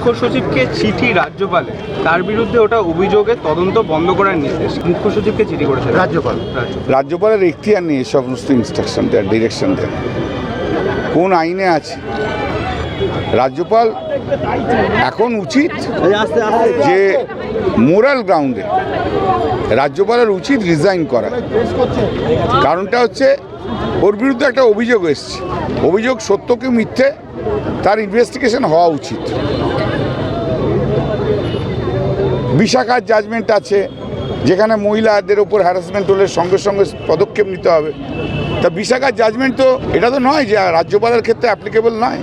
মুখ্য সচিবকে চিঠি রাজ্যপালে, তার বিরুদ্ধে ওটা অভিযোগে তদন্ত বন্ধ করার নির্দেশ মুখ্য সচিবকে চিঠি করেছে রাজ্যপালের এখতিয়ার নেই এই সমস্ত ইনস্ট্রাকশন দেয়, ডিরেকশন দেয়। কোন আইনে আছে? রাজ্যপাল এখন উচিত যে মোরাল গ্রাউন্ডে রাজ্যপালের উচিত রিজাইন করা। কারণটা হচ্ছে ওর বিরুদ্ধে একটা অভিযোগ এসছে, অভিযোগ সত্য কি মিথ্যে তার ইনভেস্টিগেশন হওয়া উচিত। বিশাখার জাজমেন্ট আছে যেখানে মহিলাদের ওপর হ্যারাসমেন্ট হলে সঙ্গে সঙ্গে পদক্ষেপ নিতে হবে। তা বিশাখার জাজমেন্ট তো এটা তো নয় যে রাজ্যপালের ক্ষেত্রে অ্যাপ্লিকেবল নয়।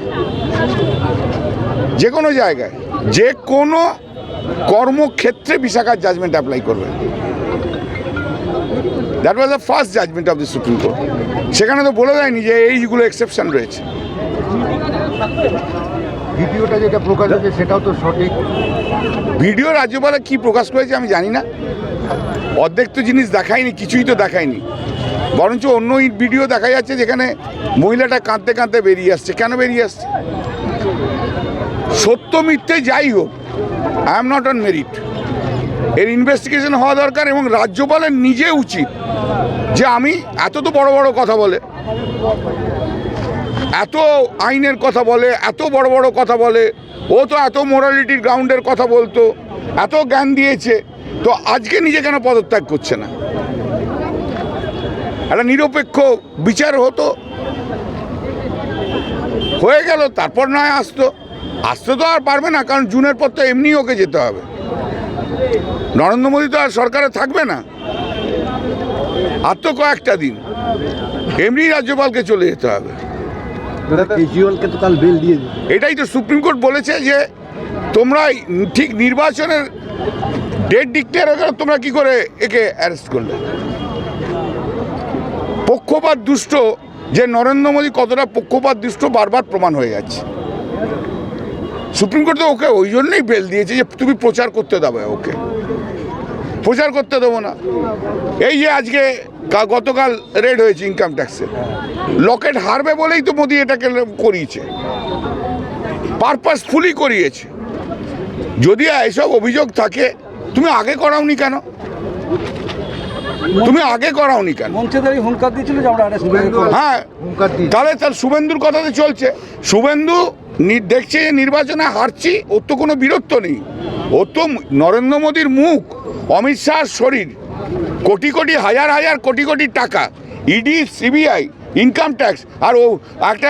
যে কোনো জায়গায় যে কোনো কর্মক্ষেত্রে বিশাখার জাজমেন্ট অ্যাপ্লাই করবে। That was the first judgement of the Supreme Court. সেখানে তো বলে দেয়নি যে এইগুলো এক্সেপশন রয়েছে। ভিডিওটা যেটা প্রকাশ হয়েছে সেটাও তো সঠিক। ভিডিও রাজ্যপালে কি প্রকাশ করেছে আমি জানি না। অর্ধেক তো জিনিস দেখায়নি, কিছুই তো দেখায়নি। বরঞ্চ অন্য ভিডিও দেখা যাচ্ছে যেখানে মহিলাটা কাঁদতে কাঁদতে বেরিয়ে আসছে। কেন বেরিয়ে আসছে? সত্য মিথ্যে যাই হোক, I am not on merit. এর ইনভেস্টিগেশন হওয়া দরকার এবং রাজ্যপালের নিজে উচিত যে আমি এত তো বড় বড় কথা বলে, এত আইনের কথা বলে, এত বড় বড় কথা বলে, ও তো এত মোরালিটির গ্রাউন্ডের কথা বলতো, এত জ্ঞান দিয়েছে, তো আজকে নিজে কেন পদত্যাগ করছে না? একটা নিরপেক্ষ বিচার হতো, হয়ে গেল, তারপর নয় আসতো তো আর পারবে না, কারণ জুনের পর তো এমনি ওকে যেতে হবে। নরেন্দ্র মোদী তো আর সরকারে থাকবে না, আর তো কয়েকটা দিন এমনি রাজ্যপালকে চলে যেতে হবে। কেজরিওয়ালকে তো কাল বেল দিয়ে দিল। এটাই তো সুপ্রিম কোর্ট বলেছে যে তোমরা ঠিক নির্বাচনের ডেট ডিক্লেয়ার হয়ে গেল, তোমরা কি করে একে অ্যারেস্ট করলে? পক্ষপাত দুষ্ট, যে নরেন্দ্র মোদী কতটা পক্ষপাত দুষ্ট বারবার প্রমাণ হয়ে যাচ্ছে। সুপ্রিম কোর্ট তো ওকে ওই জন্যই বেল দিয়েছে যে তুমি প্রচার করতে দেবে, ওকে প্রচার করতে দেবো না। এই যে আজকে গতকাল রেড হয়েছে ইনকাম ট্যাক্সে, লকেট হারবে বলেই তো মোদী এটাকে করিয়েছে, পারপাসফুলি করিয়েছে। যদি এসব অভিযোগ থাকে তুমি আগে করাওনি কেন? তুমি আগে করাওনি কেন? মঞ্চেদারি হুঙ্কার দিয়েছিল যে আমরা অ্যারেস্ট করব। হ্যাঁ, তাহলে তার শুভেন্দুর কথাতে চলছে। শুভেন্দু দেখছে যে নির্বাচনে হারছি, ওর তো কোনো বীরত্ব নেই। ও তো নরেন্দ্র মোদীর মুখ, অমিত শাহর শরীর, কোটি কোটি হাজার হাজার কোটি কোটি টাকা, ইডি, সিবিআই, ইনকাম ট্যাক্স, আর ও একটা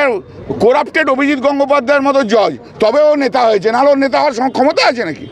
করাপ্টেড অভিজিৎ গঙ্গোপাধ্যায়ের মতো জজ, তবে ও নেতা হয়েছে, নাহলে ওর নেতা হওয়ার ক্ষমতা আছে নাকি?